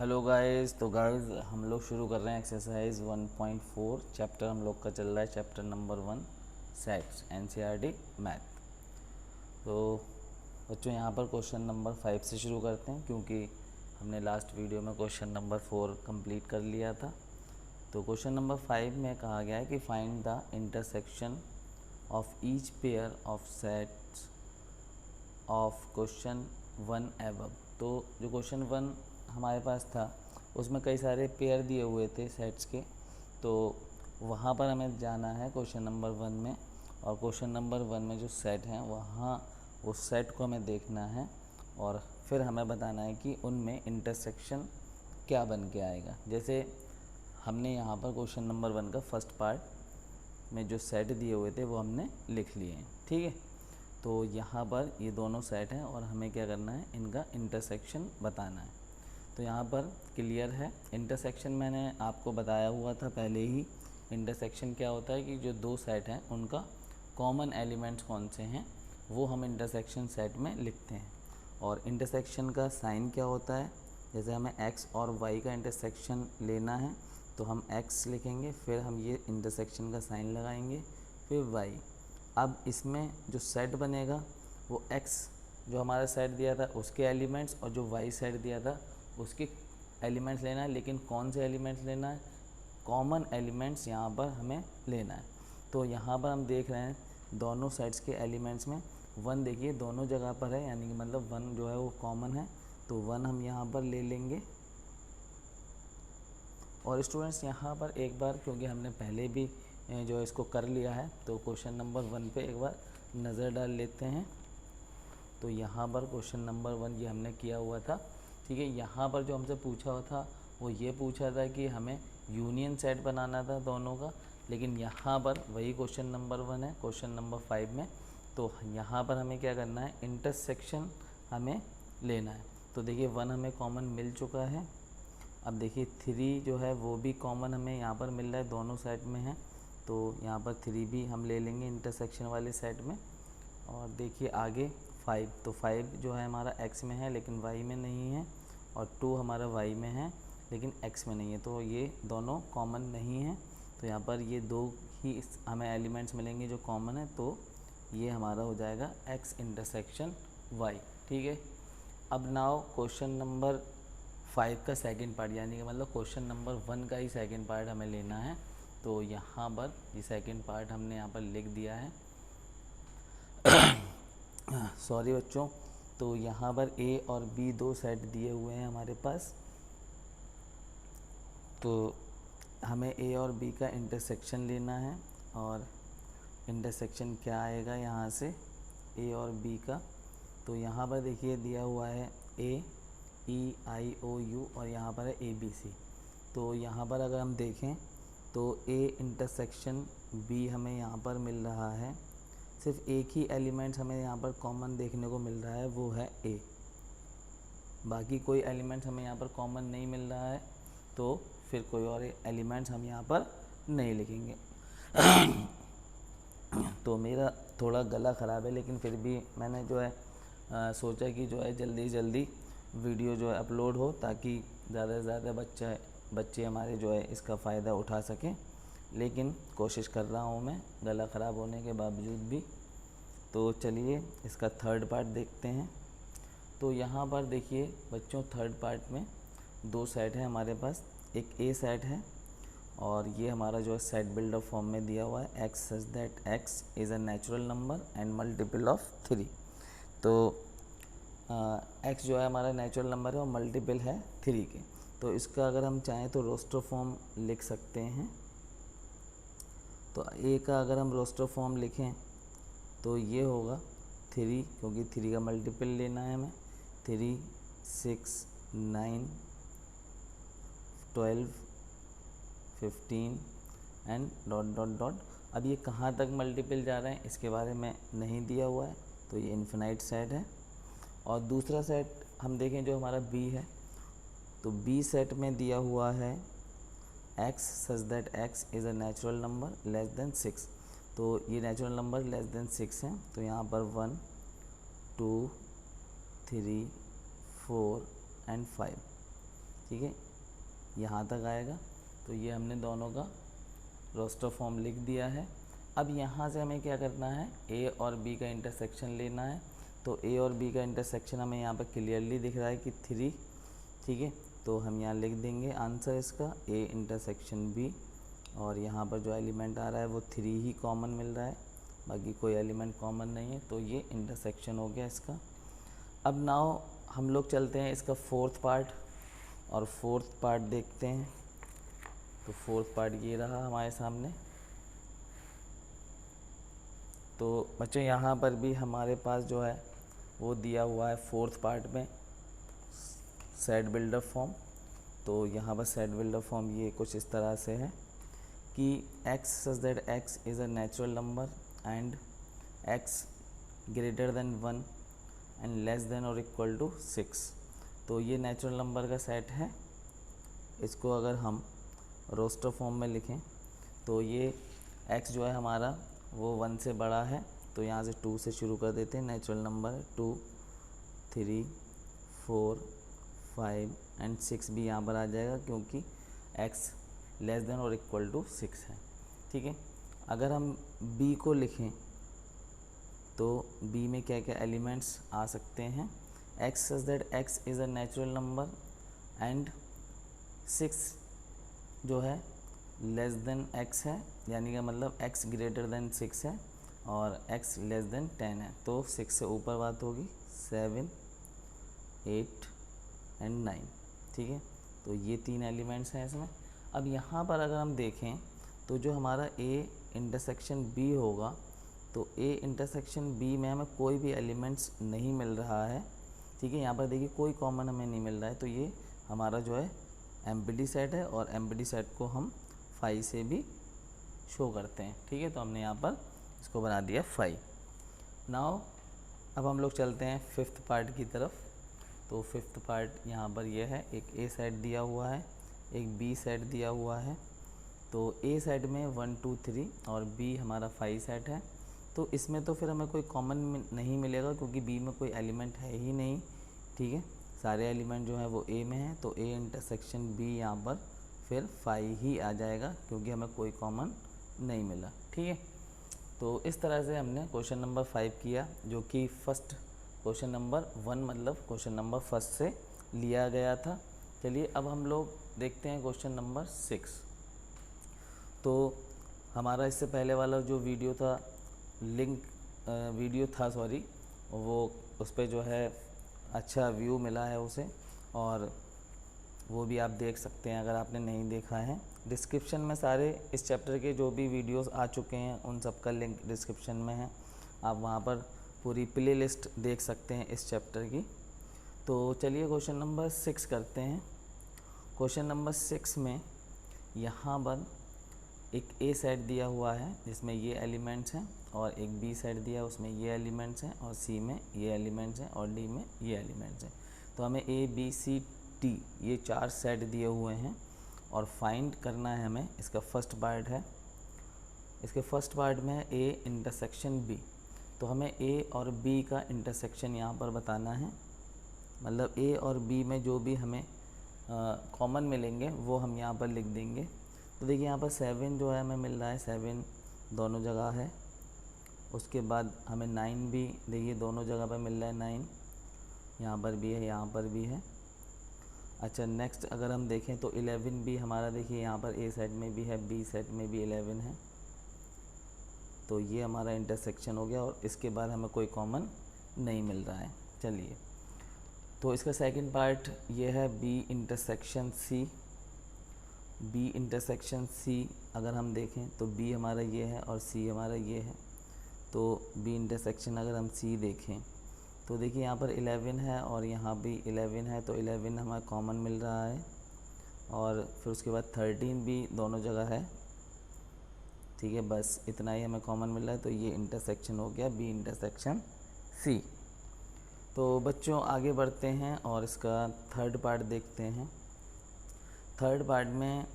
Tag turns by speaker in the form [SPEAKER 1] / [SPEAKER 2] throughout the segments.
[SPEAKER 1] Hello guys. तो guys हम लोग शुरू कर रहे हैं एक्सरसाइज 1.4। चैप्टर हम लोग का चल रहा है chapter number 1 sets NCERT math. तो बच्चों यहाँ पर क्वेश्चन नंबर 5 से शुरू करते हैं क्योंकि हमने लास्ट वीडियो में क्वेश्चन नंबर 4 कंप्लीट कर लिया था। तो क्वेश्चन नंबर 5 में कहा गया है कि find the intersection of each pair of sets of question 1 above. तो जो क्वेश्चन 1 हमारे पास था उसमें कई सारे पेयर दिए हुए थे सेट्स के, तो वहाँ पर हमें जाना है क्वेश्चन नंबर 1 में, और क्वेश्चन नंबर 1 में जो सेट हैं वहाँ उस सेट को हमें देखना है और फिर हमें बताना है कि उनमें इंटरसेक्शन क्या बन के आएगा। जैसे हमने यहाँ पर क्वेश्चन नंबर 1 का फर्स्ट पार्ट में जो सेट दिए हुए थे वो हमने लिख लिए हैं, ठीक है। तो यहाँ पर ये दोनों सेट हैं और हमें क्या करना है, इनका इंटरसेक्शन बताना है। तो यहाँ पर क्लियर है इंटरसेक्शन, मैंने आपको बताया हुआ था पहले ही। इंटरसेक्शन क्या होता है कि जो दो सेट हैं उनका कॉमन एलिमेंट्स कौन से हैं वो हम इंटरसेक्शन सेट में लिखते हैं। और इंटरसेक्शन का साइन क्या होता है, जैसे हमें x और y का इंटरसेक्शन लेना है तो हम x लिखेंगे, फिर हम ये इंटरसेक्शन का साइन लगाएंगे, फिर y। अब इसमें जो सेट बनेगा वो x जो हमारा सेट दिया था उसके एलिमेंट्स और जो y सेट दिया था उसके एलिमेंट्स लेना है। लेकिन कौन से एलिमेंट्स लेना है, कॉमन एलिमेंट्स यहाँ पर हमें लेना है। तो यहाँ पर हम देख रहे हैं दोनों सेट्स के एलिमेंट्स में 1 देखिए दोनों जगह पर है, यानी कि मतलब 1 जो है वो कॉमन है, तो 1 हम यहाँ पर ले लेंगे। और स्टूडेंट्स यहाँ पर एक बार, क्योंकि हमने पहले भी जो है इसको कर लिया है, तो क्वेश्चन नंबर 1 पे एक बार नज़र डाल लेते हैं। तो यहाँ पर क्वेश्चन नंबर 1 ये हमने किया हुआ था, ठीक है। यहाँ पर जो हमसे पूछा हुआ था वो ये पूछा था कि हमें यूनियन सेट बनाना था दोनों का, लेकिन यहाँ पर वही क्वेश्चन नंबर 1 है क्वेश्चन नंबर 5 में। तो यहाँ पर हमें क्या करना है, इंटरसेक्शन हमें लेना है। तो देखिए 1 हमें कॉमन मिल चुका है। अब देखिए 3 जो है वो भी कॉमन हमें यहाँ पर मिल रहा है, दोनों सेट में है, तो यहाँ पर 3 भी हम ले लेंगे इंटरसेक्शन वाले सेट में। और देखिए आगे 5, तो 5 जो है हमारा x में है लेकिन y में नहीं है, और 2 हमारा y में है लेकिन x में नहीं है, तो ये दोनों कॉमन नहीं है। तो यहाँ पर ये दो ही हमें एलिमेंट्स मिलेंगे जो कॉमन है, तो ये हमारा हो जाएगा x इंटरसेक्शन y, ठीक है। अब नाउ क्वेश्चन नंबर 5 का सेकंड पार्ट, यानी कि मतलब क्वेश्चन नंबर 1 का ही सेकंड पार्ट हमें लेना है। तो यहाँ पर ये सेकंड पार्ट हमने यहाँ पर लिख दिया है सॉरी बच्चों। तो यहाँ पर A और B दो सेट दिए हुए हैं हमारे पास, तो हमें A और B का इंटरसेक्शन लेना है। और इंटरसेक्शन क्या आएगा यहाँ से A और B का, तो यहाँ पर देखिए दिया हुआ है A E I O U और यहाँ पर है ABC। तो यहाँ पर अगर हम देखें तो A इंटरसेक्शन B हमें यहाँ पर मिल रहा है, सिर्फ एक ही एलिमेंट्स हमें यहाँ पर कॉमन देखने को मिल रहा है, वो है A। बाकी कोई एलिमेंट्स हमें यहाँ पर कॉमन नहीं मिल रहा है, तो फिर कोई और एलिमेंट्स हम यहाँ पर नहीं लिखेंगे तो मेरा थोड़ा गला ख़राब है, लेकिन फिर भी मैंने जो है सोचा कि जो है जल्दी जल्दी वीडियो जो है अपलोड हो, ताकि ज़्यादा से ज़्यादा बच्चे हमारे जो है इसका फ़ायदा उठा सकें। लेकिन कोशिश कर रहा हूँ मैं गला ख़राब होने के बावजूद भी। तो चलिए इसका थर्ड पार्ट देखते हैं। तो यहाँ पर देखिए बच्चों थर्ड पार्ट में दो सेट है हमारे पास, एक A सेट है और ये हमारा जो है सेट बिल्डर फॉर्म में दिया हुआ है x such that x is a natural number and multiple of 3। तो x जो है हमारा नेचुरल नंबर है और मल्टीपल है 3 के। तो इसका अगर हम चाहें तो रोस्टर फॉर्म लिख सकते हैं। तो A का अगर हम रोस्टर फॉर्म लिखें तो ये होगा 3, क्योंकि 3 का मल्टीपल लेना है हमें, 3 6 9 12 15 एंड डॉट डॉट डॉट। अब ये कहाँ तक मल्टीपल जा रहे हैं इसके बारे में नहीं दिया हुआ है, तो ये इन्फिनाइट सेट है। और दूसरा सेट हम देखें जो हमारा B है, तो B सेट में दिया हुआ है x such that x is a natural number less than 6। तो ये नेचुरल नंबर लेस देन 6 हैं, तो यहाँ पर 1 2 3 4 एंड 5। ठीक है, यहाँ तक आएगा। तो ये हमने दोनों का रोस्टर फॉर्म लिख दिया है। अब यहाँ से हमें क्या करना है, ए और बी का इंटरसेक्शन लेना है। तो ए और बी का इंटरसेक्शन हमें यहाँ पर क्लियरली दिख रहा है कि 3, ठीक है। तो हम यहाँ लिख देंगे आंसर इसका ए इंटरसेक्शन बी, और यहाँ पर जो एलिमेंट आ रहा है वो 3 ही कॉमन मिल रहा है, बाकी कोई एलिमेंट कॉमन नहीं है। तो ये इंटरसेक्शन हो गया इसका। अब नाउ हम लोग चलते हैं इसका फोर्थ पार्ट, और फोर्थ पार्ट देखते हैं। तो फोर्थ पार्ट ये रहा हमारे सामने। तो बच्चों यहाँ पर भी हमारे पास जो है वो दिया हुआ है फोर्थ पार्ट में सेट बिल्डर फॉर्म। तो यहाँ पर सेट बिल्डर फॉर्म ये कुछ इस तरह से है कि x such that x is a natural number and x greater then 1 and less than और इक्वल टू 6। तो ये नेचुरल नंबर का सेट है। इसको अगर हम रोस्टर फॉर्म में लिखें तो ये x जो है हमारा वो 1 से बड़ा है। तो यहाँ से 2 से शुरू कर देते हैं। नेचुरल नंबर 2, 3, 4, 5 एंड 6 भी यहाँ पर आ जाएगा क्योंकि x लेस देन और इक्वल टू 6 है, ठीक है। अगर हम b को लिखें तो b में क्या क्या एलिमेंट्स आ सकते हैं, x such that x is a natural number and 6 जो है लेस देन x है, यानी कि मतलब x ग्रेटर देन 6 है और x लेस देन 10 है। तो 6 से ऊपर बात होगी 7, 8 एंड 9, ठीक है। तो ये 3 एलिमेंट्स हैं इसमें। अब यहाँ पर अगर हम देखें तो जो हमारा a इंटरसेक्शन b होगा, तो a इंटरसेक्शन b में हमें कोई भी एलिमेंट्स नहीं मिल रहा है, ठीक है। यहाँ पर देखिए कोई कॉमन हमें नहीं मिल रहा है। तो ये हमारा जो है एम्प्टी सेट है, और एम्प्टी सेट को हम 5 से भी शो करते हैं, ठीक है। तो हमने यहाँ पर इसको बना दिया 5। नाउ अब हम लोग चलते हैं फिफ्थ पार्ट की तरफ। तो फिफ्थ पार्ट यहाँ पर यह है, एक ए सेट दिया हुआ है, एक बी सेट दिया हुआ है। तो ए सेट में 1, 2, 3 और बी हमारा 5 सेट है। तो इसमें तो फिर हमें कोई कॉमन नहीं मिलेगा क्योंकि बी में कोई एलिमेंट है ही नहीं, ठीक है। सारे एलिमेंट जो है वो ए में है। तो ए इंटरसेक्शन बी यहाँ पर फिर 5 ही आ जाएगा क्योंकि हमें कोई कॉमन नहीं मिला, ठीक है। तो इस तरह से हमने क्वेश्चन नंबर 5 किया, जो कि फर्स्ट क्वेश्चन नंबर 1 मतलब क्वेश्चन नंबर फर्स्ट से लिया गया था। चलिए अब हम लोग देखते हैं क्वेश्चन नंबर 6। तो हमारा इससे पहले वाला जो वीडियो था वो उस पर जो है अच्छा व्यू मिला है उसे, और वो भी आप देख सकते हैं अगर आपने नहीं देखा है। डिस्क्रिप्शन में सारे इस चैप्टर के जो भी वीडियोस आ चुके हैं उन सब का लिंक डिस्क्रिप्शन में है, आप वहाँ पर पूरी प्ले लिस्ट देख सकते हैं इस चैप्टर की। तो चलिए क्वेश्चन नंबर 6 करते हैं। क्वेश्चन नंबर 6 में यहाँ पर एक ए सेट दिया हुआ है जिसमें ये एलिमेंट्स हैं, और एक बी सेट दिया उसमें ये एलिमेंट्स हैं, और सी में ये एलिमेंट्स हैं, और डी में ये एलिमेंट्स हैं। तो हमें ए बी सी टी ये 4 सेट दिए हुए हैं और फाइंड करना है हमें। इसका फर्स्ट पार्ट है, इसके फर्स्ट पार्ट में है ए इंटरसेक्शन बी। तो हमें ए और बी का इंटरसेक्शन यहाँ पर बताना है, मतलब ए और बी में जो भी हमें कॉमन मिलेंगे वो हम यहाँ पर लिख देंगे। तो देखिए यहाँ पर 7 जो है हमें मिल रहा है, 7 दोनों जगह है। उसके बाद हमें 9 भी देखिए दोनों जगह पर मिल रहा है, 9 यहाँ पर भी है, यहाँ पर भी है। अच्छा नेक्स्ट अगर हम देखें तो 11 भी हमारा देखिए यहाँ पर ए सेट में भी है, बी सेट में भी 11 है। तो ये हमारा इंटरसेक्शन हो गया, और इसके बाद हमें कोई कॉमन नहीं मिल रहा है। चलिए तो इसका सेकंड पार्ट ये है B intersection C. B intersection C अगर हम देखें तो बी हमारा ये है और सी हमारा ये है। तो बी इंटरसेक्शन अगर हम सी देखें तो देखिए यहाँ पर 11 है और यहाँ भी 11 है, तो 11 हमारा कॉमन मिल रहा है। और फिर उसके बाद 13 भी दोनों जगह है, ठीक है। बस इतना ही हमें कॉमन मिल रहा है। तो ये इंटरसेक्शन हो गया बी इंटरसेक्शन सी। तो बच्चों आगे बढ़ते हैं और इसका थर्ड पार्ट देखते हैं। थर्ड पार्ट में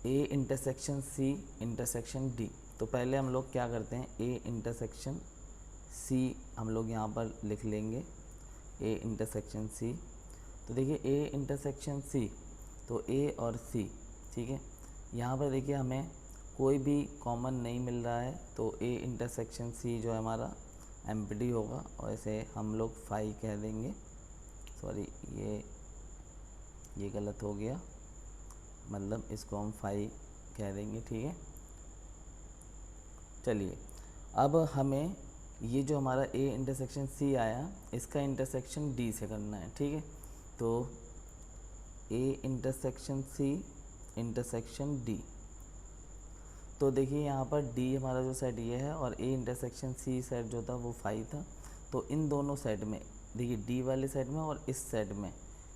[SPEAKER 1] A intersection C intersection D. तो पहले हम लोग क्या करते हैं, ए इंटरसेक्शन सी हम लोग यहाँ पर लिख लेंगे, ए इंटरसेक्शन सी। तो देखिए ए इंटरसेक्शन सी, तो ए और सी, ठीक है। यहाँ पर देखिए हमें कोई भी कॉमन नहीं मिल रहा है, तो ए इंटरसेक्शन सी जो है हमारा एम्प्टी होगा, और इसे हम लोग फाई कह देंगे। सॉरी, ये गलत हो गया, मतलब इसको हम फाई कह देंगे, ठीक है। चलिए, अब हमें ये जो हमारा ए इंटरसेक्शन सी आया, इसका इंटरसेक्शन डी से करना है, ठीक है। तो A intersection C intersection D, तो देखिए यहाँ पर डी हमारा जो सेट ये है और ए इंटरसेक्शन सी सेट जो था वो फाई था। तो इन दोनों सेट में देखिए डी वाले सेट में और इस सेट में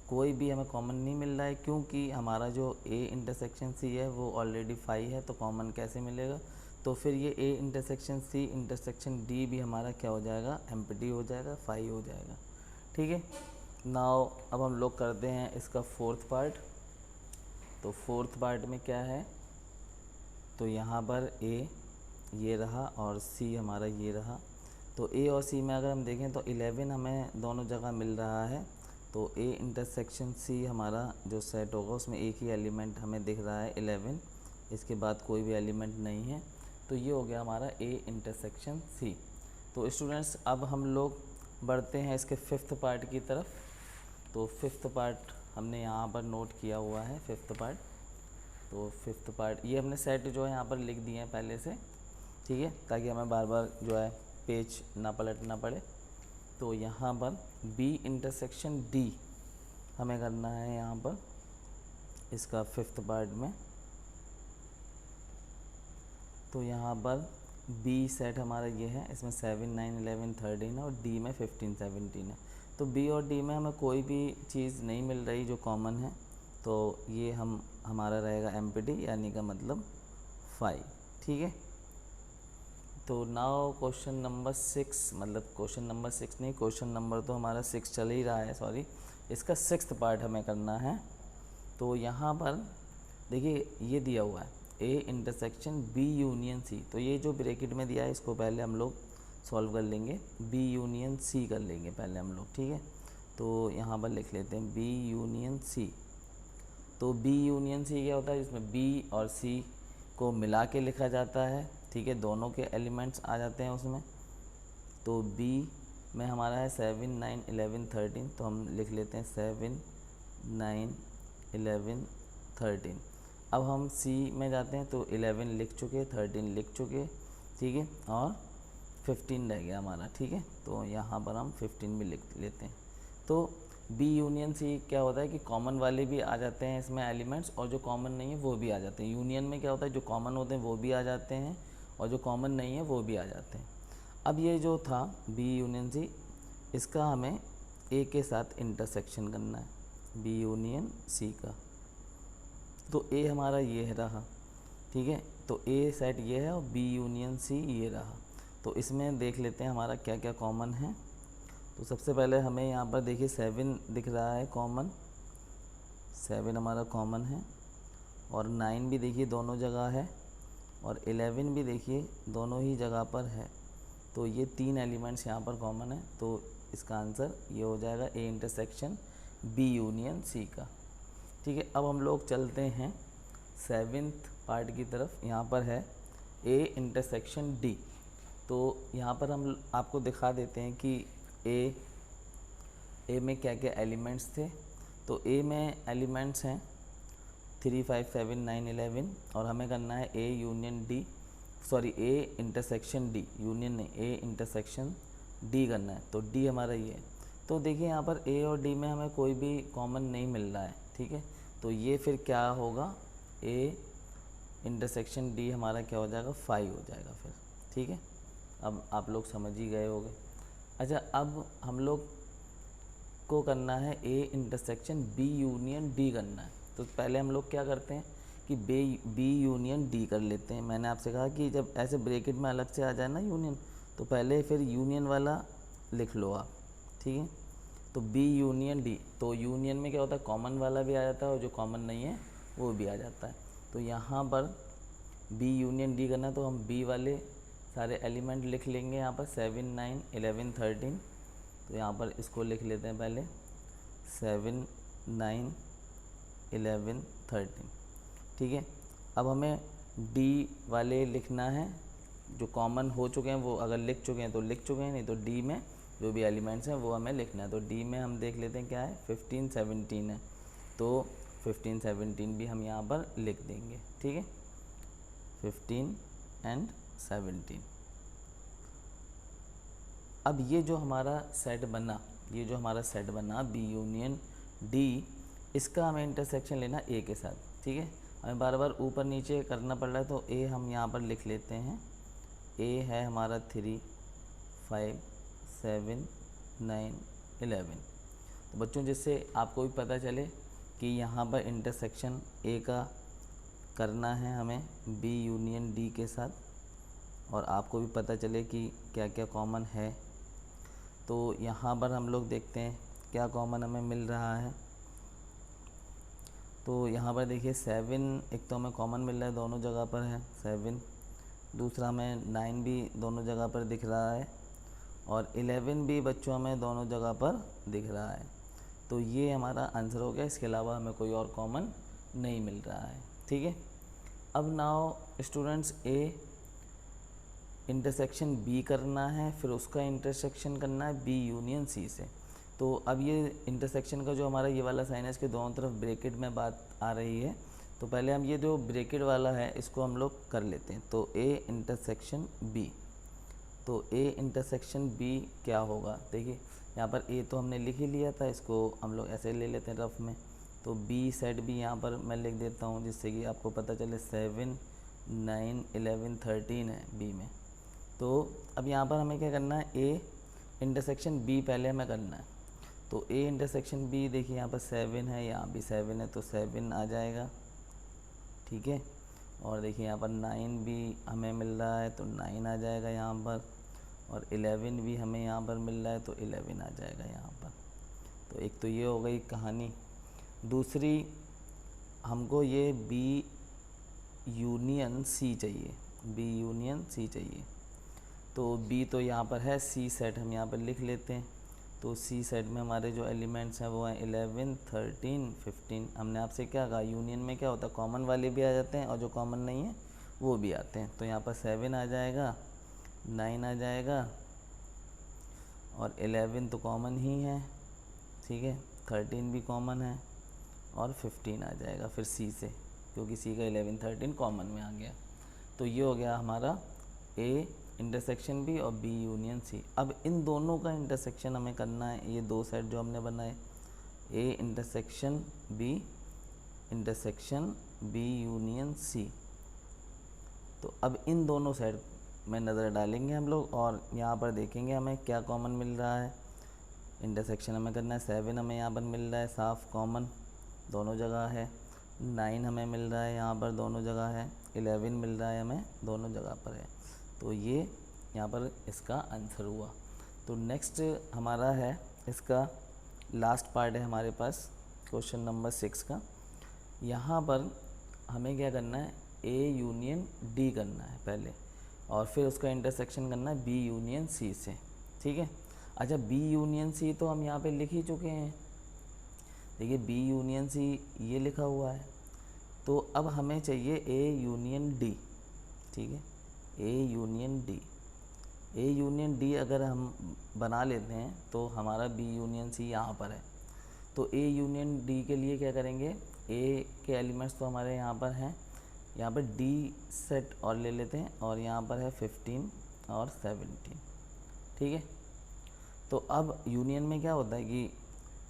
[SPEAKER 1] कोई भी हमें कॉमन नहीं मिल रहा है, क्योंकि हमारा जो ए इंटरसेक्शन सी है वो ऑलरेडी फाई है, तो कॉमन कैसे मिलेगा। तो फिर ये A intersection C intersection D भी हमारा क्या हो जाएगा, एम्प्टी हो जाएगा, फाई हो जाएगा, ठीक है। नाउ अब हम लोग करते हैं इसका फोर्थ पार्ट। तो फोर्थ पार्ट में क्या है, तो यहाँ पर ए ये रहा और सी हमारा ये रहा। तो ए और सी में अगर हम देखें तो 11 हमें दोनों जगह मिल रहा है। तो ए इंटरसेक्शन सी हमारा जो सेट होगा उसमें एक ही एलिमेंट हमें दिख रहा है 11, इसके बाद कोई भी एलिमेंट नहीं है। तो ये हो गया हमारा ए इंटरसेक्शन सी। तो स्टूडेंट्स अब हम लोग बढ़ते हैं इसके फिफ्थ पार्ट की तरफ। तो फिफ्थ पार्ट हमने यहाँ पर नोट किया हुआ है, फिफ्थ पार्ट। तो फिफ्थ पार्ट ये हमने सेट जो है यहाँ पर लिख दिए हैं पहले से, ठीक है, ताकि हमें बार बार जो है पेज ना पलटना पड़े। तो यहाँ पर बी इंटरसेक्शन डी हमें करना है यहाँ पर इसका फिफ्थ पार्ट में। तो यहाँ पर बी सेट हमारा ये है, इसमें 7, 9, 11, 13 है और डी में 15, 17 है। तो बी और डी में हमें कोई भी चीज़ नहीं मिल रही जो कॉमन है, तो ये हमारा रहेगा एम्प्टी, यानी का मतलब 5, ठीक है। तो नाउ क्वेश्चन नंबर 6, मतलब क्वेश्चन नंबर 6 नहीं, क्वेश्चन नंबर तो हमारा 6 चल ही रहा है, सॉरी, इसका सिक्स्थ पार्ट हमें करना है। तो यहाँ पर देखिए ये दिया हुआ है A intersection B union C. तो ये जो ब्रैकेट में दिया है इसको पहले हम लोग सॉल्व कर लेंगे, बी यूनियन सी कर लेंगे पहले हम लोग, ठीक है। तो यहाँ पर लिख लेते हैं बी यूनियन सी। तो बी यूनियन सी क्या होता है, जिसमें बी और सी को मिला के लिखा जाता है, ठीक है, दोनों के एलिमेंट्स आ जाते हैं उसमें। तो बी में हमारा है 7, 9, 11, 13, तो हम लिख लेते हैं 7, 9, 11, 13। अब हम सी में जाते हैं तो 11 लिख चुके, 13 लिख चुके, ठीक है, और 15 रह गया हमारा, ठीक है। तो यहाँ पर हम 15 भी लिख लेते हैं। तो बी यूनियन सी क्या होता है कि कॉमन वाले भी आ जाते हैं इसमें एलिमेंट्स, और जो कॉमन नहीं है वो भी आ जाते हैं। यूनियन में क्या होता है, जो कॉमन होते हैं वो भी आ जाते हैं और जो कॉमन नहीं है वो भी आ जाते हैं। अब ये जो था बी यूनियन सी, इसका हमें ए के साथ इंटरसेक्शन करना है, बी यूनियन सी का। तो ए हमारा ये रहा, ठीक है। तो ए सेट ये है और बी यूनियन सी ये रहा। तो इसमें देख लेते हैं हमारा क्या क्या कॉमन है। तो सबसे पहले हमें यहाँ पर देखिए 7 दिख रहा है कॉमन, 7 हमारा कॉमन है, और 9 भी देखिए दोनों जगह है, और 11 भी देखिए दोनों ही जगह पर है। तो ये 3 एलिमेंट्स यहाँ पर कॉमन है। तो इसका आंसर ये हो जाएगा A intersection B union C का, ठीक है। अब हम लोग चलते हैं 7th पार्ट की तरफ। यहाँ पर है ए इंटरसेक्शन डी। तो यहाँ पर हम आपको दिखा देते हैं कि ए में क्या क्या एलिमेंट्स थे। तो ए में एलिमेंट्स हैं 3, 5, 7, 9, 11, और हमें करना है A union D, sorry A intersection D, union नहीं, ए इंटरसेक्शन डी करना है। तो डी हमारा ये है। तो देखिए यहाँ पर ए और डी में हमें कोई भी कॉमन नहीं मिल रहा है, ठीक है। तो ये फिर क्या होगा, ए इंटरसेक्शन डी हमारा क्या हो जाएगा, 5 हो जाएगा फिर, ठीक है। अब आप लोग समझ ही गए होंगे। अच्छा, अब हम लोग को करना है A intersection B union D करना है। तो पहले हम लोग क्या करते हैं कि बी यूनियन डी कर लेते हैं। मैंने आपसे कहा कि जब ऐसे ब्रैकेट में अलग से आ जाए ना यूनियन, तो पहले फिर यूनियन वाला लिख लो आप, ठीक है। तो बी यूनियन डी, तो यूनियन में क्या होता है, कॉमन वाला भी आ जाता है और जो कॉमन नहीं है वो भी आ जाता है। तो यहाँ पर बी यूनियन डी करना है, तो हम बी वाले सारे एलिमेंट लिख लेंगे यहाँ पर 7, 9, 11, 13। तो यहाँ पर इसको लिख लेते हैं पहले 7, 9, 11, 13। ठीक है, अब हमें डी वाले लिखना है, जो कॉमन हो चुके हैं वो अगर लिख चुके हैं तो लिख चुके हैं, नहीं तो डी में जो भी एलिमेंट्स हैं वो हमें लिखना है। तो डी में हम देख लेते हैं क्या है, 15, 17 है, तो 15, 17 भी हम यहाँ पर लिख देंगे। ठीक है, 15 एंड 17। अब ये जो हमारा सेट बना बी यूनियन डी, इसका हमें इंटरसेक्शन लेना ए के साथ। ठीक है, हमें बार बार ऊपर नीचे करना पड़ रहा है, तो ए हम यहाँ पर लिख लेते हैं। ए है हमारा 3, 5, 7, 9, 11। तो बच्चों, जिससे आपको भी पता चले कि यहाँ पर इंटरसेक्शन ए का करना है हमें बी यूनियन डी के साथ, और आपको भी पता चले कि क्या क्या कॉमन है। तो यहाँ पर हम लोग देखते हैं क्या कॉमन हमें मिल रहा है। तो यहाँ पर देखिए 7 एक तो हमें कॉमन मिल रहा है, दोनों जगह पर है 7। दूसरा हमें 9 भी दोनों जगह पर दिख रहा है, और 11 भी बच्चों हमें दोनों जगह पर दिख रहा है। तो ये हमारा आंसर हो गया, इसके अलावा हमें कोई और कॉमन नहीं मिल रहा है। ठीक है, अब now students, A intersection B करना है, फिर उसका इंटरसेक्शन करना है बी यूनियन सी से। तो अब ये इंटरसेक्शन का जो हमारा ये वाला साइन है, इसके दोनों तरफ ब्रैकेट में बात आ रही है, तो पहले हम ये जो ब्रैकेट वाला है इसको हम लोग कर लेते हैं। तो ए इंटरसेक्शन बी, तो ए इंटरसेक्शन बी क्या होगा, देखिए यहाँ पर ए तो हमने लिख ही लिया था, इसको हम लोग ऐसे ले लेते हैं रफ में। तो बी सेट भी यहाँ पर मैं लिख देता हूँ, जिससे कि आपको पता चले 7, 9, 11, 13 है बी में। तो अब यहाँ पर हमें क्या करना है, ए इंटरसेक्शन बी पहले हमें करना है। तो ए इंटरसेक्शन बी, देखिए यहाँ पर 7 है, यहाँ भी 7 है, तो 7 आ जाएगा। ठीक है, और देखिए यहाँ पर 9 भी हमें मिल रहा है, तो 9 आ जाएगा यहाँ पर, और 11 भी हमें यहाँ पर मिल रहा है, तो 11 आ जाएगा यहाँ पर। तो एक तो ये हो गई कहानी। दूसरी, हमको ये बी यूनियन सी चाहिए, बी यूनियन सी चाहिए। तो बी तो यहाँ पर है, सी सेट हम यहाँ पर लिख लेते हैं। तो सी सेट में हमारे जो एलिमेंट्स हैं वो हैं 11, 13, 15। हमने आपसे क्या कहा, यूनियन में क्या होता है, कॉमन वाले भी आ जाते हैं और जो कॉमन नहीं है वो भी आते हैं। तो यहाँ पर 7 आ जाएगा, 9 आ जाएगा, और 11 तो कॉमन ही है। ठीक है, 13 भी कॉमन है, और 15 आ जाएगा फिर सी से, क्योंकि सी का 11, 13 कॉमन में आ गया। तो ये हो गया हमारा ए इंटरसेक्शन बी और बी यूनियन सी। अब इन दोनों का इंटरसेक्शन हमें करना है, ये दो सेट जो हमने बनाए, A intersection B union C. तो अब इन दोनों सेट में नज़र डालेंगे हम लोग, और यहाँ पर देखेंगे हमें क्या कॉमन मिल रहा है। इंटरसेक्शन हमें करना है, 7 हमें यहाँ पर मिल रहा है साफ कॉमन, दोनों जगह है। 9 हमें मिल रहा है यहाँ पर, दोनों जगह है। 11 मिल रहा है हमें, दोनों जगह पर है। तो ये यहाँ पर इसका आंसर हुआ। तो नेक्स्ट हमारा है, इसका लास्ट पार्ट है हमारे पास क्वेश्चन नंबर 6 का। यहाँ पर हमें क्या करना है, ए यूनियन डी करना है पहले, और फिर उसका इंटरसेक्शन करना है बी यूनियन सी से। ठीक है, अच्छा बी यूनियन सी तो हम यहाँ पे लिख ही चुके हैं, देखिए बी यूनियन सी ये लिखा हुआ है। तो अब हमें चाहिए ए यूनियन डी। ठीक है, A union D, A union D अगर हम बना लेते हैं तो हमारा बी यूनियन सी यहाँ पर है। तो ए यूनियन डी के लिए क्या करेंगे, ए के एलिमेंट्स तो हमारे यहाँ पर हैं, यहाँ पर डी सेट और ले लेते हैं, और यहाँ पर है 15 और 17। ठीक है, तो अब यूनियन में क्या होता है कि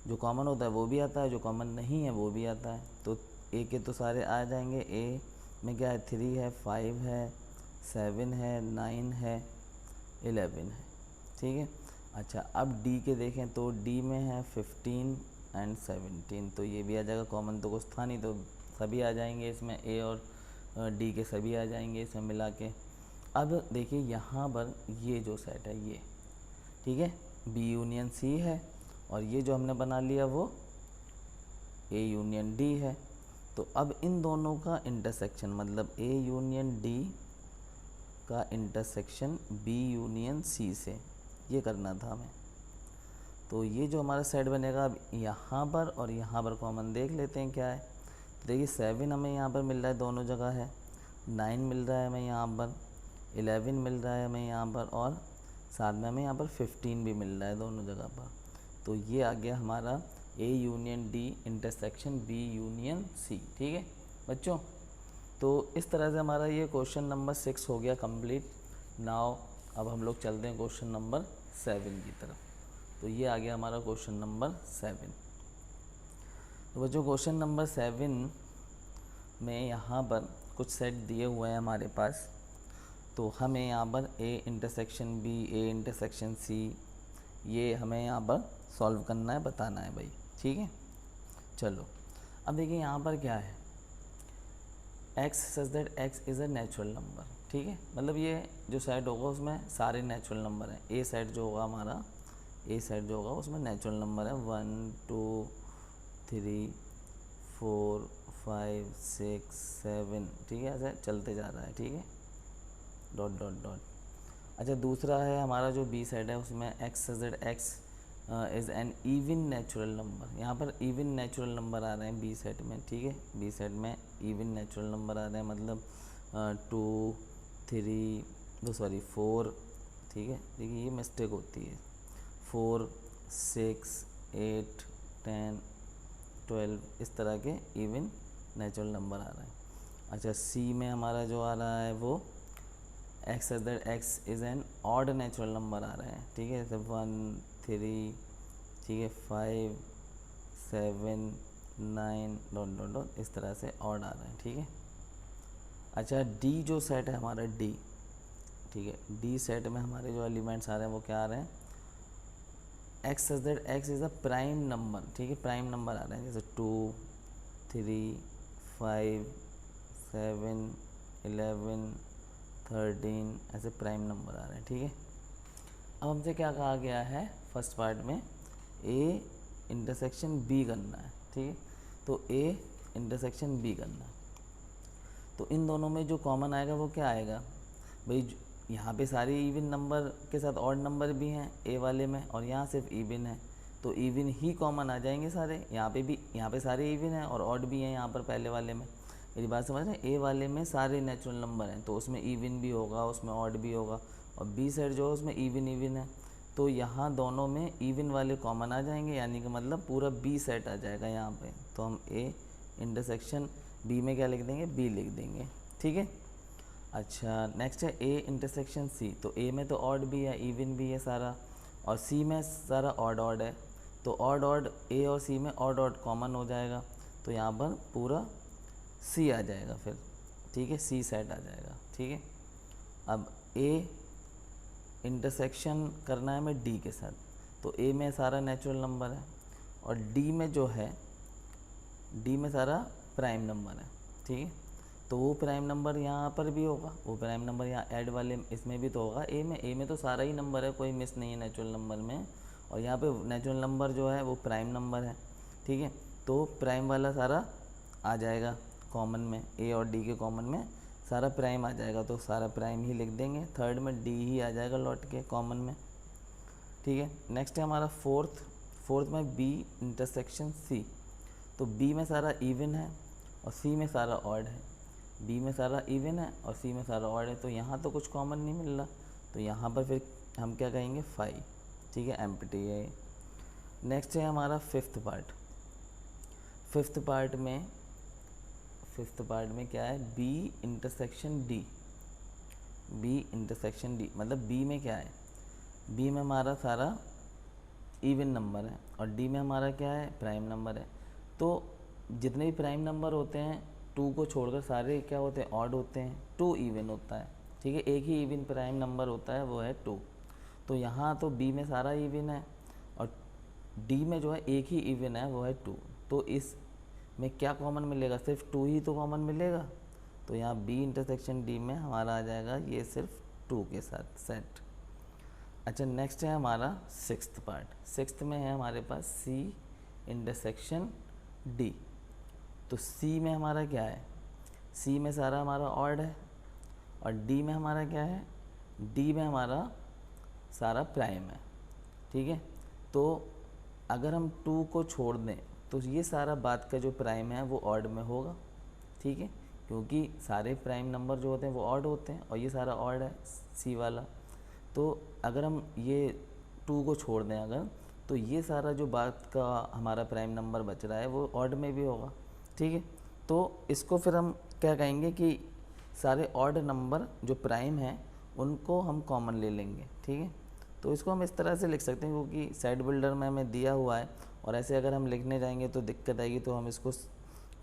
[SPEAKER 1] जो कॉमन होता है वो भी आता है, जो कॉमन नहीं है वो भी आता है। तो ए के तो सारे आ जाएंगे। ए में क्या है, 3 है, 5 है, 7 है, 9 है, 11 है। ठीक है, अच्छा अब डी के देखें तो डी में है 15 एंड 17, तो ये भी आ जाएगा, कॉमन तो कुछ था नहीं, तो सभी आ जाएंगे इसमें, ए और डी के सभी आ जाएंगे इसमें मिला के। अब देखिए यहाँ पर ये जो सेट है ये, ठीक है, बी यूनियन सी है, और ये जो हमने बना लिया वो ए यूनियन डी है। तो अब इन दोनों का इंटरसेक्शन, मतलब ए यूनियन डी का इंटरसेक्शन बी यूनियन सी से, ये करना था हमें। तो ये जो हमारा सेट बनेगा, अब यहाँ पर और यहाँ पर कॉमन देख लेते हैं क्या है। देखिए 7 हमें यहाँ पर मिल रहा है, दोनों जगह है। 9 मिल रहा है हमें यहाँ पर, 11 मिल रहा है हमें यहाँ पर, और साथ में हमें यहाँ पर 15 भी मिल रहा है दोनों जगह पर। तो ये आ गया हमारा A union D intersection B union C। ठीक है बच्चों, तो इस तरह से हमारा ये क्वेश्चन नंबर 6 हो गया कंप्लीट। नाउ अब हम लोग चलते हैं क्वेश्चन नंबर 7 की तरफ। तो ये आ गया हमारा क्वेश्चन नंबर 7। तो बच्चों क्वेश्चन नंबर 7 में यहाँ पर कुछ सेट दिए हुए हैं हमारे पास। तो हमें यहाँ पर A intersection B, A intersection C, ये हमें यहाँ पर सॉल्व करना है, बताना है भाई। ठीक है, चलो अब देखिए यहाँ पर क्या है, x such that x is a natural number. ठीक है, मतलब ये जो सेट होगा उसमें सारे नेचुरल नंबर हैं। ए सेट जो होगा हमारा, ए सेट जो होगा उसमें नेचुरल नंबर है 1 2 3 4 5 6 7। ठीक है, ऐसे चलते जा रहा है। ठीक है, डॉट डॉट डॉट। अच्छा, दूसरा है हमारा जो बी सेट है, उसमें x such that x is N even natural number. यहाँ पर इवन नेचुरल नंबर आ रहे हैं बी सेट में। ठीक है, बी सेट में इवन नेचुरल नंबर आ रहे हैं, मतलब 2 3 4। ठीक है, देखिए ये मिस्टेक होती है, 4 6 8 10 12 इस तरह के इवन नेचुरल नंबर आ रहे हैं। अच्छा, सी में हमारा जो आ रहा है वो x such that x is an odd natural number आ रहे हैं। ठीक है, जैसे 1 3, ठीक है 5 7 9 डॉट डॉट डॉट इस तरह से ऑड आ रहे हैं। ठीक है, अच्छा डी जो सेट है हमारा डी, ठीक है, डी सेट में हमारे जो एलिमेंट्स आ रहे हैं वो क्या आ रहे हैं, x such that x is a prime number. ठीक है, प्राइम नंबर आ रहे हैं, जैसे 2 3 5 7 11 13 ऐसे प्राइम नंबर आ रहे हैं। ठीक है, अब हमसे क्या कहा गया है फर्स्ट पार्ट में, ए इंटरसेक्शन बी करना है। ठीक है, तो ए इंटरसेक्शन बी करना है। तो इन दोनों में जो कॉमन आएगा वो क्या आएगा भाई, यहाँ पे सारे इवन नंबर के साथ ऑड नंबर भी हैं ए वाले में, और यहाँ सिर्फ इवन है, तो इवन ही कॉमन आ जाएंगे सारे। यहाँ पे भी, यहाँ पे सारे इवन हैं और ऑड भी हैं यहाँ पर पहले वाले में। मेरी बात समझ रहे हैं, ए वाले में सारे नेचुरल नंबर हैं तो उसमें इवन भी होगा, उसमें ऑड भी होगा, और बी साइड जो है उसमें इवन इवन है, तो यहाँ दोनों में इवन वाले कॉमन आ जाएंगे, यानी कि मतलब पूरा बी सेट आ जाएगा यहाँ पे। तो हम ए इंटरसेक्शन बी में क्या लिख देंगे, बी लिख देंगे। ठीक है, अच्छा नेक्स्ट है ए इंटरसेक्शन सी। तो ए में तो ऑड भी है, इवन भी है सारा, और सी में सारा ऑड ऑड है, तो ऑड ऑड ए और सी में ऑड ऑड कॉमन हो जाएगा, तो यहाँ पर पूरा सी आ जाएगा फिर। ठीक है, सी सेट आ जाएगा। ठीक है, अब ए इंटरसेक्शन करना है हमें डी के साथ, तो ए में सारा नेचुरल नंबर है, और डी में जो है, डी में सारा प्राइम नंबर है। ठीक है, तो वो प्राइम नंबर यहाँ पर भी होगा, वो प्राइम नंबर यहाँ ऐड वाले इसमें भी तो होगा। ए में तो सारा ही नंबर है, कोई मिस नहीं है नेचुरल नंबर में, और यहाँ पे नेचुरल नंबर जो है वो प्राइम नंबर है। ठीक है, तो प्राइम वाला सारा आ जाएगा कॉमन में, ए और डी के कॉमन में सारा प्राइम आ जाएगा, तो सारा प्राइम ही लिख देंगे। थर्ड में डी ही आ जाएगा लौट के कॉमन में। ठीक है, नेक्स्ट है हमारा फोर्थ में बी इंटरसेक्शन सी। तो बी में सारा इवन है और सी में सारा ऑड है, बी में सारा इवन है और सी में सारा ऑड है, तो यहाँ तो कुछ कॉमन नहीं मिल रहा, तो यहाँ पर फिर हम क्या कहेंगे 5। ठीक है, एम्प्टी है। नेक्स्ट है हमारा फिफ्थ पार्ट में क्या है, B intersection D. B intersection D मतलब बी में क्या है, बी में हमारा सारा इवन नंबर है और डी में हमारा क्या है, प्राइम नंबर है। तो जितने भी प्राइम नंबर होते हैं 2 को छोड़कर सारे क्या होते हैं, ऑड होते हैं। 2 इवन होता है। ठीक है, एक ही इवन प्राइम नंबर होता है, वो है 2। तो यहाँ तो बी में सारा इवन है और डी में जो है एक ही इवन है, वो है 2। तो इस में क्या कॉमन मिलेगा, सिर्फ 2 ही तो कॉमन मिलेगा, तो यहाँ बी इंटरसेक्शन डी में हमारा आ जाएगा ये सिर्फ 2 के साथ सेट। अच्छा, नेक्स्ट है हमारा सिक्स्थ पार्ट। सिक्स्थ में है हमारे पास सी इंटरसेक्शन डी। तो सी में हमारा क्या है, सी में सारा हमारा ऑड है और डी में हमारा क्या है, डी में हमारा सारा प्राइम है। ठीक है, तो अगर हम 2 को छोड़ दें तो ये सारा बात का जो प्राइम है वो ऑड में होगा, ठीक है, क्योंकि सारे प्राइम नंबर जो होते हैं वो ऑड होते हैं और ये सारा ऑड है सी वाला। तो अगर हम ये 2 को छोड़ दें अगर, तो ये सारा जो बात का हमारा प्राइम नंबर बच रहा है वो ऑड में भी होगा, ठीक है। तो इसको फिर हम क्या कहेंगे कि सारे ऑड नंबर जो प्राइम हैं उनको हम कॉमन ले लेंगे, ठीक है। तो इसको हम इस तरह से लिख सकते हैं, क्योंकि सेट बिल्डर में हमें दिया हुआ है और ऐसे अगर हम लिखने जाएंगे तो दिक्कत आएगी, तो हम इसको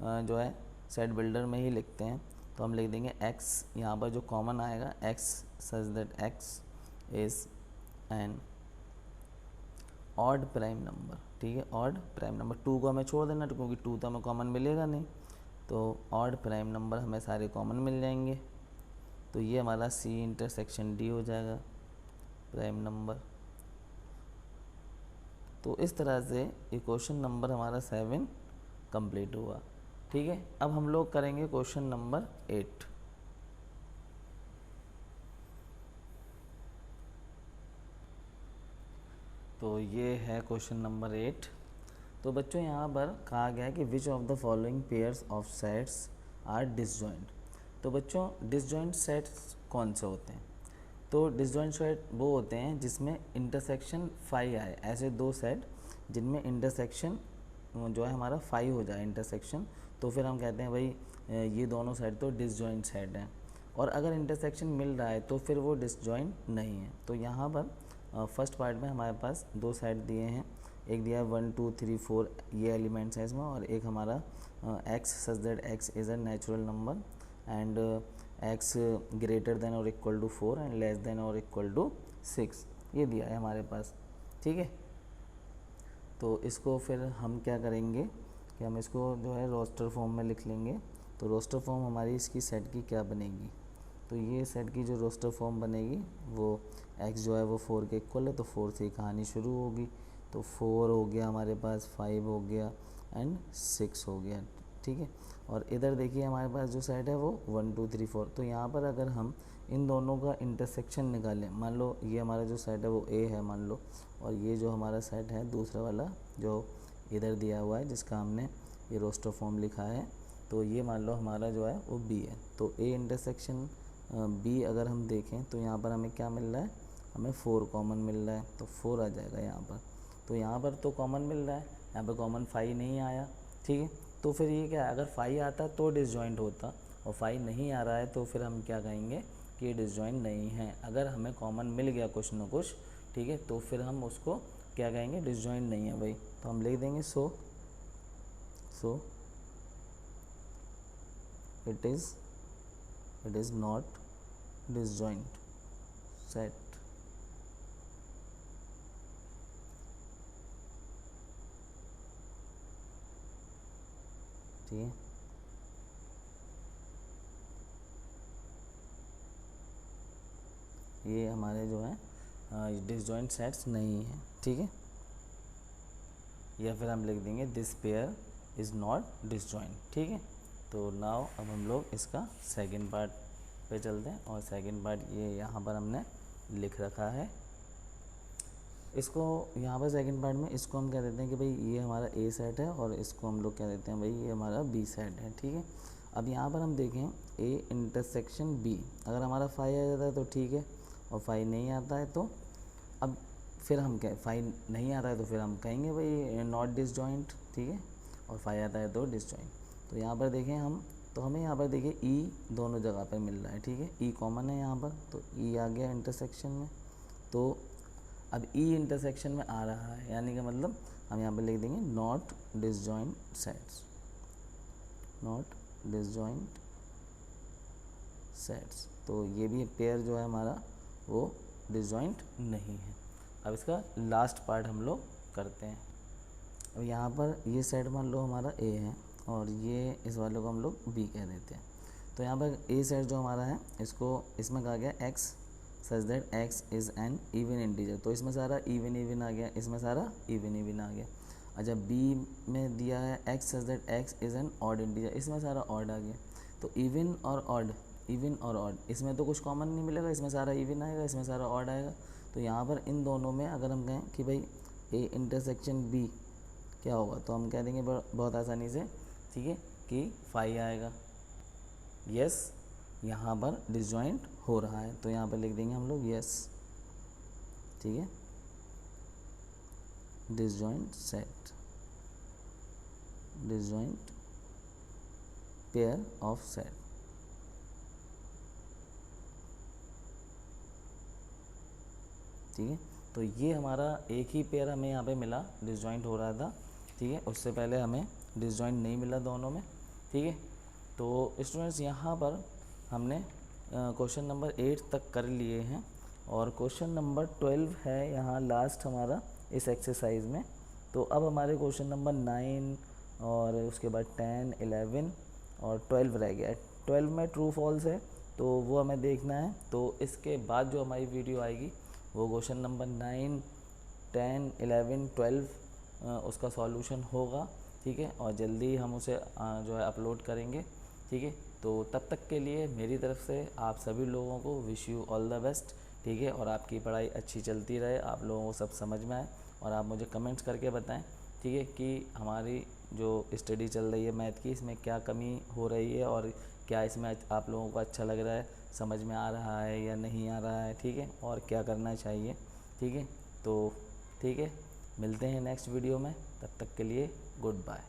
[SPEAKER 1] जो है सेट बिल्डर में ही लिखते हैं। तो हम लिख देंगे x, यहाँ पर जो कॉमन आएगा x such that x is an odd prime number, ठीक है, ऑड प्राइम नंबर। 2 को हमें छोड़ देना क्योंकि 2 तो हमें कॉमन मिलेगा नहीं, तो ऑड प्राइम नंबर हमें सारे कॉमन मिल जाएंगे। तो ये हमारा C इंटरसेक्शन D हो जाएगा प्राइम नंबर। तो इस तरह से ये क्वेश्चन नंबर हमारा 7 कंप्लीट हुआ, ठीक है। अब हम लोग करेंगे क्वेश्चन नंबर 8। तो ये है क्वेश्चन नंबर 8। तो बच्चों यहाँ पर कहा गया है कि which of the following pairs of sets are disjoint. तो बच्चों डिसजॉइंट सेट्स कौन से होते हैं? तो डिसजॉइंट सेट वो होते हैं जिसमें इंटरसेक्शन 5 आए, ऐसे 2 सेट जिनमें इंटरसेक्शन जो है हमारा 5 हो जाए इंटरसेक्शन, तो फिर हम कहते हैं भाई ये दोनों सेट तो डिसजॉइंट सेट हैं। और अगर इंटरसेक्शन मिल रहा है तो फिर वो डिसजॉइंट नहीं है। तो यहाँ पर फर्स्ट पार्ट में हमारे पास 2 सेट दिए हैं, एक दिया है 1 2 3 4 ये एलिमेंट्स हैं इसमें, और एक हमारा x such that x is a natural number and x greater than और equal to 4 and less than और इक्वल टू 6, ये दिया है हमारे पास, ठीक है। तो इसको फिर हम क्या करेंगे कि हम इसको जो है रोस्टर फॉर्म में लिख लेंगे। तो रोस्टर फॉर्म हमारी इसकी सेट की क्या बनेगी? तो ये सेट की जो रोस्टर फॉर्म बनेगी वो x जो है वो 4 के इक्वल है, तो 4 से कहानी शुरू होगी। तो 4 हो गया हमारे पास, 5 हो गया एंड 6 हो गया, ठीक है। और इधर देखिए हमारे पास जो सेट है वो 1 2 3 4। तो यहाँ पर अगर हम इन दोनों का इंटरसेक्शन निकालें, मान लो ये हमारा जो सेट है वो A है मान लो, और ये जो हमारा सेट है दूसरा वाला जो इधर दिया हुआ है जिसका हमने ये रोस्टर फॉर्म लिखा है, तो ये मान लो हमारा जो है वो B है। तो A इंटरसेक्शन B अगर हम देखें तो यहाँ पर हमें क्या मिल रहा है, हमें 4 कॉमन मिल रहा है, तो 4 आ जाएगा यहाँ पर। तो यहाँ पर तो कॉमन मिल रहा है, यहाँ पर कॉमन 5 नहीं आया, ठीक है। तो फिर ये क्या है, अगर 5 आता तो डिसजॉइंट होता, और 5 नहीं आ रहा है तो फिर हम क्या कहेंगे कि ये डिसजॉइंट नहीं है। अगर हमें कॉमन मिल गया कुछ ना कुछ, ठीक है, तो फिर हम उसको क्या कहेंगे, डिसजॉइंट नहीं है भाई। तो हम लिख देंगे so it is not disjoint set, ठीक है। ये हमारे जो है डिसजॉइंट सेट्स नहीं है, ठीक है। या फिर हम लिख देंगे this pair is not disjoint, ठीक है। तो नाउ अब हम लोग इसका सेकंड पार्ट पे चलते हैं, और सेकंड पार्ट ये यहाँ पर हमने लिख रखा है। इसको यहाँ पर सेकंड पार्ट में इसको हम कह देते हैं कि भाई ये हमारा A सेट है, और इसको हम लोग कह देते हैं भाई ये हमारा B सेट है, ठीक है। अब यहाँ पर हम देखें A इंटरसेक्शन B, अगर हमारा 5 आ जाता है तो ठीक है, और 5 नहीं आता है तो अब फिर हम क्या, 5 नहीं आता है तो फिर हम कहेंगे भाई नॉट डिसजॉइंट, ठीक है, और 5 आता है तो डिसजॉइंट। तो यहाँ पर देखें हम, तो हमें यहाँ पर देखिए E दोनों जगह पर मिल रहा है, ठीक है, E कॉमन है यहाँ पर, तो E आ गया इंटरसेक्शन में। तो अब E इंटरसेक्शन में आ रहा है, यानी कि मतलब हम यहाँ पर लिख देंगे not disjoint sets, not disjoint sets. तो ये भी पेयर जो है हमारा वो डिसजॉइंट नहीं है। अब इसका लास्ट पार्ट हम लोग करते हैं। अब यहाँ पर ये सेट मान लो हमारा A है, और ये इस वाले को हम लोग B कह देते हैं। तो यहाँ पर A सेट जो हमारा है इसको इसमें कहा गया x such that x is an even integer, तो इसमें सारा इवन आ गया, इसमें सारा इवन आ गया। अच्छा B में दिया है x such that x is an odd integer, इसमें सारा ऑड आ गया। तो इवन और ऑड इसमें तो कुछ कॉमन नहीं मिलेगा, इसमें सारा इवन आएगा, इसमें सारा ऑड आएगा। तो यहाँ पर इन दोनों में अगर हम कहें कि भाई ए इंटरसेक्शन बी क्या होगा, तो हम कह देंगे बहुत आसानी से, ठीक है, कि 5 आएगा। यस, यहाँ पर डिसजॉइंट हो रहा है, तो यहाँ पर लिख देंगे हम लोग यस, ठीक है, disjoint set, disjoint pair of set. ठीक है, तो ये हमारा एक ही पेयर हमें यहाँ पे मिला, डिसजॉइंट हो रहा था, ठीक है, उससे पहले हमें डिसजॉइंट नहीं मिला दोनों में, ठीक है। तो स्टूडेंट्स यहाँ पर हमने क्वेश्चन नंबर 8 तक कर लिए हैं और क्वेश्चन नंबर 12 है यहाँ लास्ट हमारा इस एक्सरसाइज में। तो अब हमारे क्वेश्चन नंबर 9 और उसके बाद 10, 11 और 12 रह गया है। 12 में ट्रू फॉल्स है, तो वो हमें देखना है। तो इसके बाद जो हमारी वीडियो आएगी वो क्वेश्चन नंबर 9, 10, 11, 12 उसका सॉल्यूशन होगा, ठीक है, और जल्दी हम उसे जो है अपलोड करेंगे, ठीक है। तो तब तक के लिए मेरी तरफ से आप सभी लोगों को wish you all the best, ठीक है, और आपकी पढ़ाई अच्छी चलती रहे, आप लोगों को सब समझ में आए और आप मुझे कमेंट्स करके बताएं, ठीक है, कि हमारी जो स्टडी चल रही है मैथ की, इसमें क्या कमी हो रही है और क्या इसमें आप लोगों को अच्छा लग रहा है, समझ में आ रहा है या नहीं आ रहा है, ठीक है, और क्या करना चाहिए, ठीक है। तो ठीक है, मिलते हैं नेक्स्ट वीडियो में, तब तक के लिए गुड बाय।